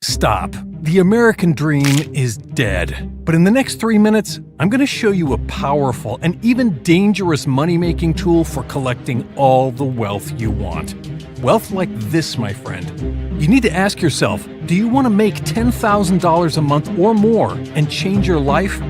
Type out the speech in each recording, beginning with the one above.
Stop. The American dream is dead. But in the next 3 minutes, I'm going to show you a powerful and even dangerous money-making tool for collecting all the wealth you want. Wealth like this, my friend. You need to ask yourself, do you want to make $10,000 a month or more and change your life?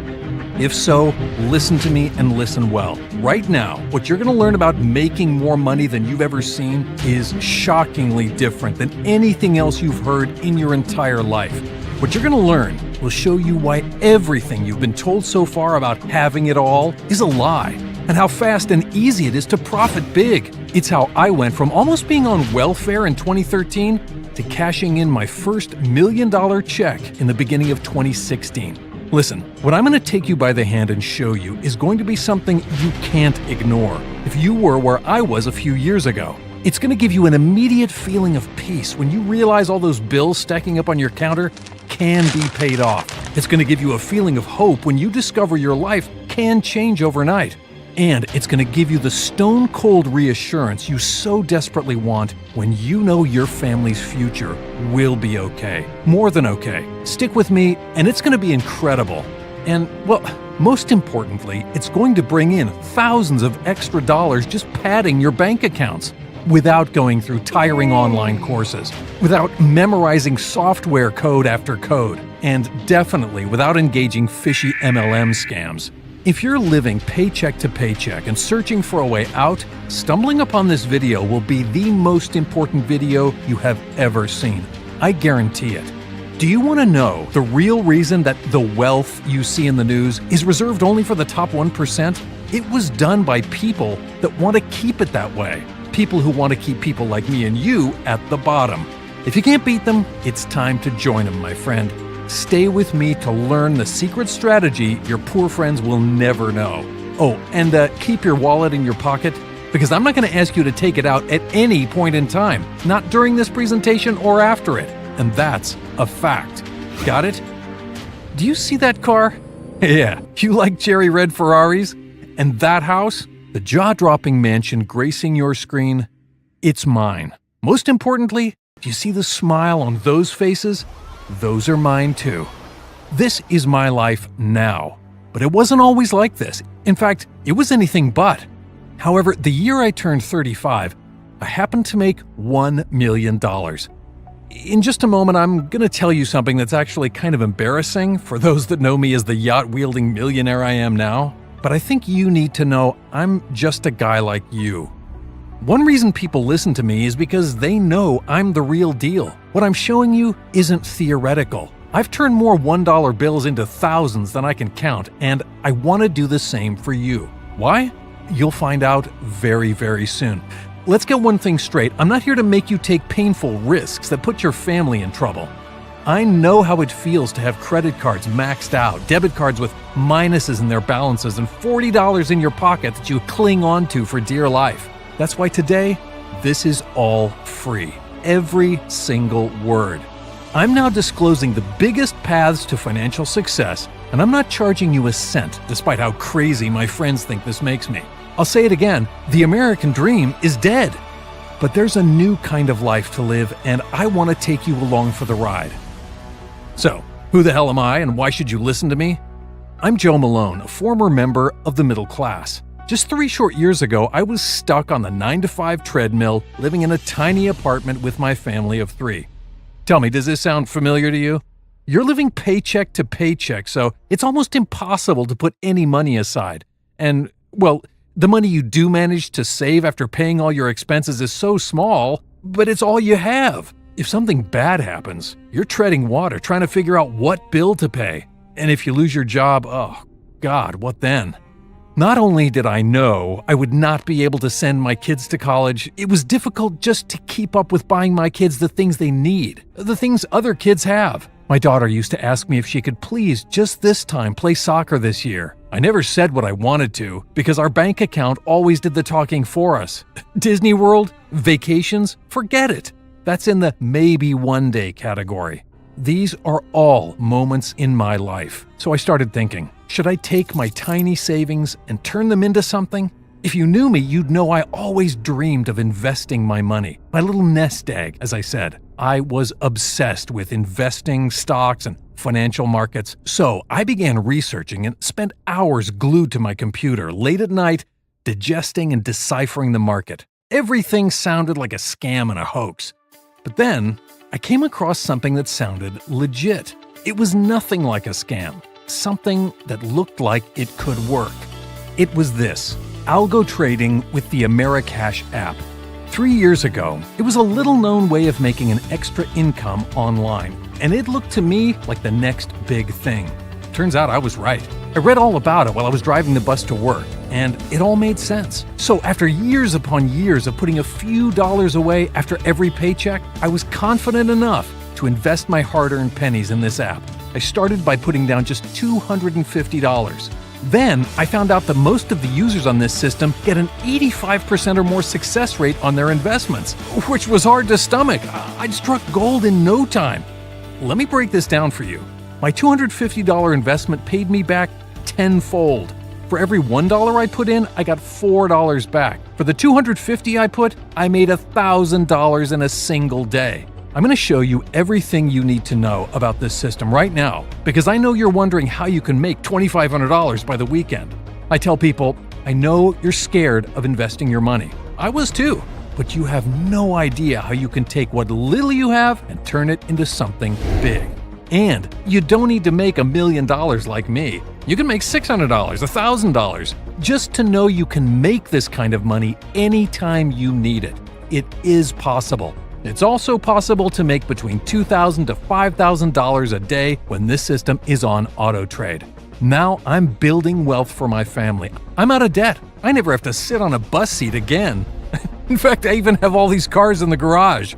If so, listen to me and listen well. Right now, what you're going to learn about making more money than you've ever seen is shockingly different than anything else you've heard in your entire life. What you're going to learn will show you why everything you've been told so far about having it all is a lie, and how fast and easy it is to profit big. It's how I went from almost being on welfare in 2013 to cashing in my first $1 million check in the beginning of 2016. Listen, what I'm going to take you by the hand and show you is going to be something you can't ignore. If you were where I was a few years ago, it's going to give you an immediate feeling of peace when you realize all those bills stacking up on your counter can be paid off. It's going to give you a feeling of hope when you discover your life can change overnight. And it's going to give you the stone-cold reassurance you so desperately want when you know your family's future will be okay. More than okay. Stick with me, and it's going to be incredible. And, well, most importantly, it's going to bring in thousands of extra dollars just padding your bank accounts, without going through tiring online courses, without memorizing software code after code, and definitely without engaging fishy MLM scams. If you're living paycheck to paycheck and searching for a way out, stumbling upon this video will be the most important video you have ever seen. I guarantee it. Do you want to know the real reason that the wealth you see in the news is reserved only for the top 1%? It was done by people that want to keep it that way. People who want to keep people like me and you at the bottom. If you can't beat them, it's time to join them, my friend. Stay with me to learn the secret strategy your poor friends will never know. Oh, and keep your wallet in your pocket, because I'm not going to ask you to take it out at any point in time, not during this presentation or after it. And that's a fact. Got it? Do you see that car? Yeah, you like cherry red Ferraris? And that house? The jaw-dropping mansion gracing your screen? It's mine. Most importantly, do you see the smile on those faces? Those are mine too. This is my life now, but it wasn't always like this. In fact, it was anything but. However, the year I turned 35, I happened to make $1 million. In just a moment, I'm going to tell you something that's actually kind of embarrassing for those that know me as the yacht-wielding millionaire I am now, but I think you need to know I'm just a guy like you. One reason people listen to me is because they know I'm the real deal. What I'm showing you isn't theoretical. I've turned more $1 bills into thousands than I can count, and I want to do the same for you. Why? You'll find out very, very soon. Let's get one thing straight. I'm not here to make you take painful risks that put your family in trouble. I know how it feels to have credit cards maxed out, debit cards with minuses in their balances, and $40 in your pocket that you cling onto for dear life. That's why today, this is all free. Every single word. I'm now disclosing the biggest paths to financial success, and I'm not charging you a cent, despite how crazy my friends think this makes me. I'll say it again, the American dream is dead. But there's a new kind of life to live, and I want to take you along for the ride. So, who the hell am I, and why should you listen to me? I'm Joe Malone, a former member of the middle class. Just 3 short years ago, I was stuck on the 9-to-5 treadmill, living in a tiny apartment with my family of 3. Tell me, does this sound familiar to you? You're living paycheck to paycheck, so it's almost impossible to put any money aside. And, well, the money you do manage to save after paying all your expenses is so small, but it's all you have. If something bad happens, you're treading water trying to figure out what bill to pay. And if you lose your job, oh God, what then? Not only did I know I would not be able to send my kids to college, it was difficult just to keep up with buying my kids the things they need, the things other kids have. My daughter used to ask me if she could please just this time play soccer this year. I never said what I wanted to because our bank account always did the talking for us. Disney World? Vacations? Forget it. That's in the maybe one day category. These are all moments in my life. So I started thinking, should I take my tiny savings and turn them into something? If you knew me, you'd know I always dreamed of investing my money. My little nest egg, as I said. I was obsessed with investing, stocks, and financial markets. So I began researching and spent hours glued to my computer late at night, digesting and deciphering the market. Everything sounded like a scam and a hoax. But then I came across something that sounded legit. It was nothing like a scam, something that looked like it could work. It was this: algo trading with the americash app. 3 years ago, it was a little-known way of making an extra income online, and it looked to me like the next big thing. Turns out I was right. I read all about it while I was driving the bus to work, and it all made sense. So after years upon years of putting a few dollars away after every paycheck, I was confident enough to invest my hard-earned pennies in this app. I started by putting down just $250. Then, I found out that most of the users on this system get an 85% or more success rate on their investments, which was hard to stomach. I'd struck gold in no time. Let me break this down for you. My $250 investment paid me back tenfold. For every $1 I put in, I got $4 back. For the $250 I put, I made $1,000 in a single day. I'm going to show you everything you need to know about this system right now, because I know you're wondering how you can make $2,500 by the weekend. I tell people, I know you're scared of investing your money. I was too, but you have no idea how you can take what little you have and turn it into something big. And you don't need to make $1 million like me. You can make $600, $1,000, just to know you can make this kind of money anytime you need it. It is possible. It's also possible to make between $2,000 to $5,000 a day when this system is on auto trade. Now I'm building wealth for my family. I'm out of debt. I never have to sit on a bus seat again. In fact, I even have all these cars in the garage.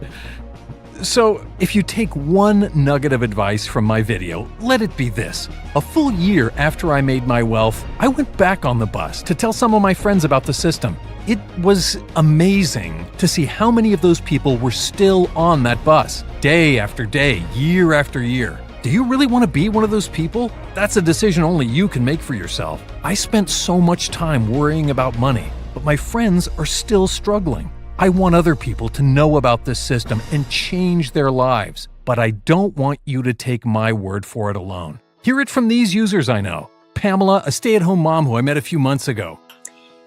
So, if you take one nugget of advice from my video, let it be this. A full year after I made my wealth, I went back on the bus to tell some of my friends about the system. It was amazing to see how many of those people were still on that bus, day after day, year after year. Do you really want to be one of those people? That's a decision only you can make for yourself. I spent so much time worrying about money, but my friends are still struggling. I want other people to know about this system and change their lives, but I don't want you to take my word for it alone. Hear it from these users I know. Pamela, a stay-at-home mom who I met a few months ago.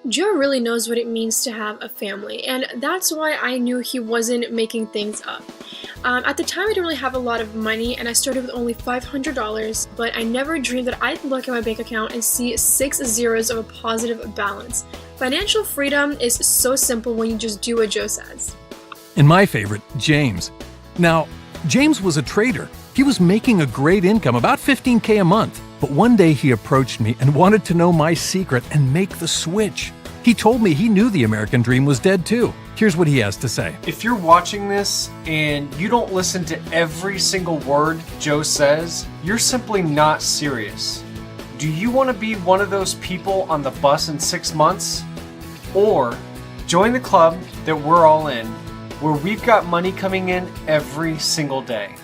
Joe really knows what it means to have a family, and that's why I knew he wasn't making things up. At the time, I didn't really have a lot of money, and I started with only $500, but I never dreamed that I'd look at my bank account and see 6 zeros of a positive balance. Financial freedom is so simple when you just do what Joe says. And my favorite, James. Now, James was a trader. He was making a great income, about $15K a month. But one day he approached me and wanted to know my secret and make the switch. He told me he knew the American dream was dead too. Here's what he has to say. If you're watching this and you don't listen to every single word Joe says, you're simply not serious. Do you want to be one of those people on the bus in 6 months? Or join the club that we're all in, where we've got money coming in every single day.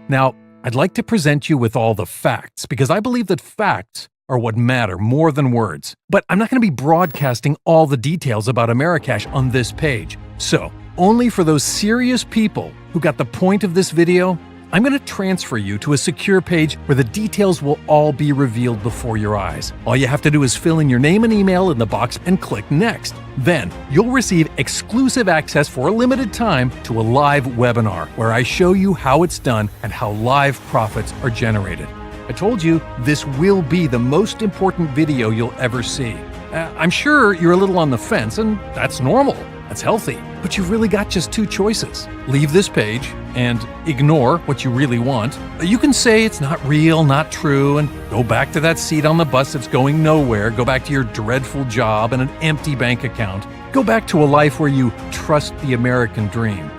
Now, I'd like to present you with all the facts, because I believe that facts are what matter more than words. But I'm not going to be broadcasting all the details about americash on this page. So, only for those serious people who got the point of this video, I'm going to transfer you to a secure page where the details will all be revealed before your eyes. All you have to do is fill in your name and email in the box and click Next. Then, you'll receive exclusive access for a limited time to a live webinar where I show you how it's done and how live profits are generated. I told you this will be the most important video you'll ever see. I'm sure you're a little on the fence, and that's normal. That's healthy. But you've really got just 2 choices. Leave this page and ignore what you really want. You can say it's not real, not true, and go back to that seat on the bus that's going nowhere. Go back to your dreadful job and an empty bank account. Go back to a life where you trust the American dream.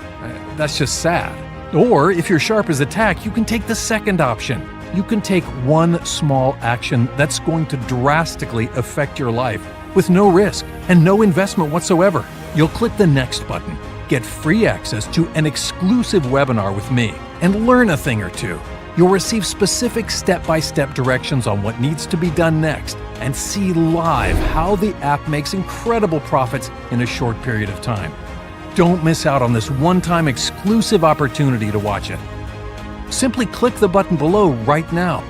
That's just sad. Or, if you're sharp as a tack, you can take the second option. You can take one small action that's going to drastically affect your life with no risk and no investment whatsoever. You'll click the Next button, get free access to an exclusive webinar with me, and learn a thing or two. You'll receive specific step-by-step directions on what needs to be done next, and see live how the app makes incredible profits in a short period of time. don't miss out on this one-time exclusive opportunity to watch it. Simply click the button below right now.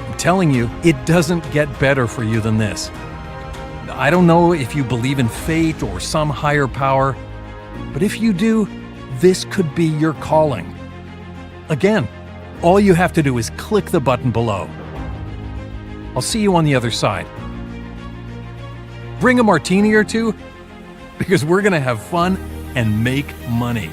I'm telling you, it doesn't get better for you than this. I don't know if you believe in fate or some higher power, but if you do, this could be your calling. Again, all you have to do is click the button below. I'll see you on the other side. Bring a martini or two, because we're going to have fun and make money.